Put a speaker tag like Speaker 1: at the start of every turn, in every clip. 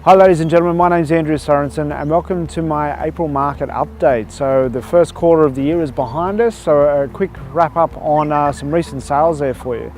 Speaker 1: Hi ladies and gentlemen, my name is Andrew Sorensen and welcome to my April market update. So the first quarter of the year is behind us, so a quick wrap up on some recent sales there for you.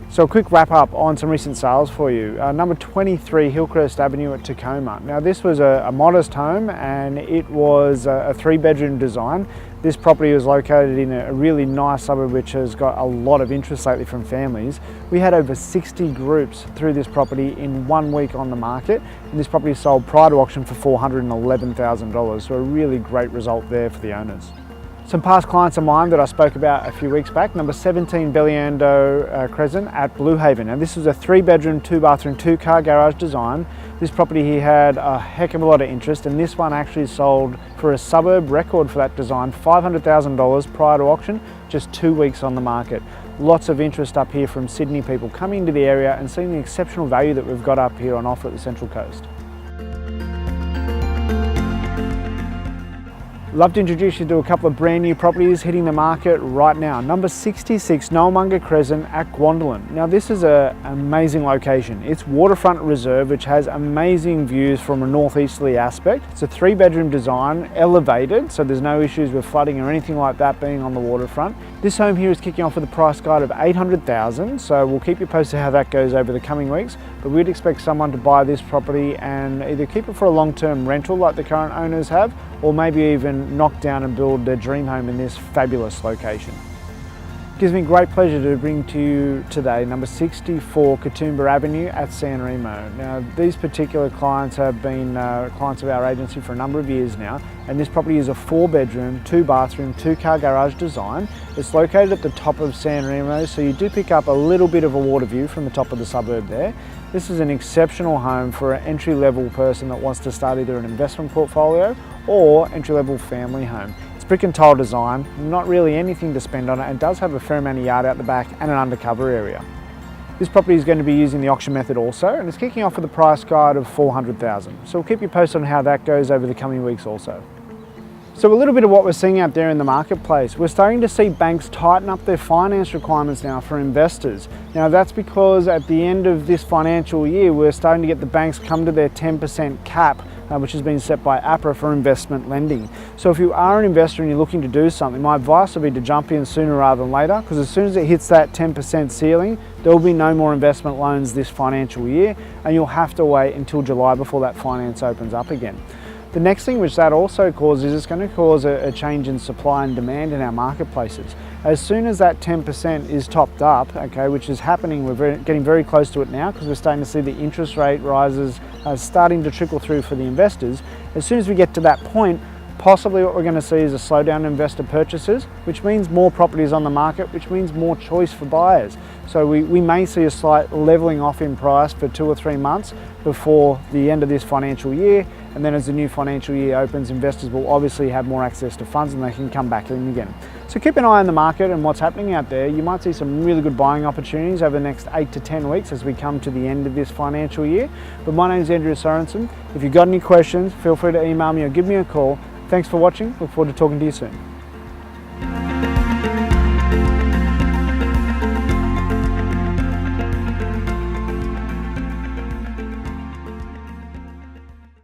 Speaker 1: So a quick wrap up on some recent sales for you. Number 23 Hillcrest Avenue at Tacoma. Now this was a modest home and it was a 3-bedroom design. This property was located in a really nice suburb which has got a lot of interest lately from families. We had over 60 groups through this property in 1 week on the market, and this property sold prior to auction for $411,000, so a really great result there for the owners. Some past clients of mine that I spoke about a few weeks back, number 17 Beliando Crescent at Blue Haven. Now this was a 3-bedroom, 2-bathroom, 2-car garage design. This property here had a heck of a lot of interest, and this one actually sold for a suburb record for that design, $500,000 prior to auction, just 2 weeks on the market. Lots of interest up here from Sydney people coming into the area and seeing the exceptional value that we've got up here on offer at the Central Coast. Love to introduce you to a couple of brand new properties hitting the market right now. Number 66 Noarlunga Crescent at Gwendolyn. Now this is an amazing location. It's waterfront reserve which has amazing views from a northeasterly aspect. It's a 3-bedroom design, elevated, so there's no issues with flooding or anything like that being on the waterfront. This home here is kicking off with a price guide of $800,000, so we'll keep you posted how that goes over the coming weeks, but we'd expect someone to buy this property and either keep it for a long-term rental like the current owners have, or maybe even knock down and build their dream home in this fabulous location. It gives me great pleasure to bring to you today number 64 Katoomba Avenue at San Remo. Now these particular clients have been clients of our agency for a number of years now, and this property is a 4-bedroom, 2-bathroom, 2-car garage design. It's located at the top of San Remo, so you do pick up a little bit of a water view from the top of the suburb there. This is an exceptional home for an entry-level person that wants to start either an investment portfolio or entry-level family home. It's brick and tile design, not really anything to spend on it, and does have a fair amount of yard out the back and an undercover area. This property is going to be using the auction method also, and it's kicking off with a price guide of $400,000. So we'll keep you posted on how that goes over the coming weeks also. So a little bit of what we're seeing out there in the marketplace. We're starting to see banks tighten up their finance requirements now for investors. Now that's because at the end of this financial year, we're starting to get the banks come to their 10% cap, which has been set by APRA for investment lending. So if you are an investor and you're looking to do something, my advice would be to jump in sooner rather than later, because as soon as it hits that 10% ceiling, there will be no more investment loans this financial year, and you'll have to wait until July before that finance opens up again. The next thing which that also causes is it's going to cause a change in supply and demand in our marketplaces. As soon as that 10% is topped up, okay, which is happening, we're getting very close to it now because we're starting to see the interest rate rises starting to trickle through for the investors. As soon as we get to that point, possibly what we're going to see is a slowdown in investor purchases, which means more properties on the market, which means more choice for buyers. So we may see a slight leveling off in price for 2 or 3 months before the end of this financial year, and then as the new financial year opens, investors will obviously have more access to funds and they can come back in again. So keep an eye on the market and what's happening out there. You might see some really good buying opportunities over the next 8 to 10 weeks as we come to the end of this financial year. But my name is Andrew Sorensen. If you've got any questions, feel free to email me or give me a call. Thanks for watching. Look forward to talking to you soon.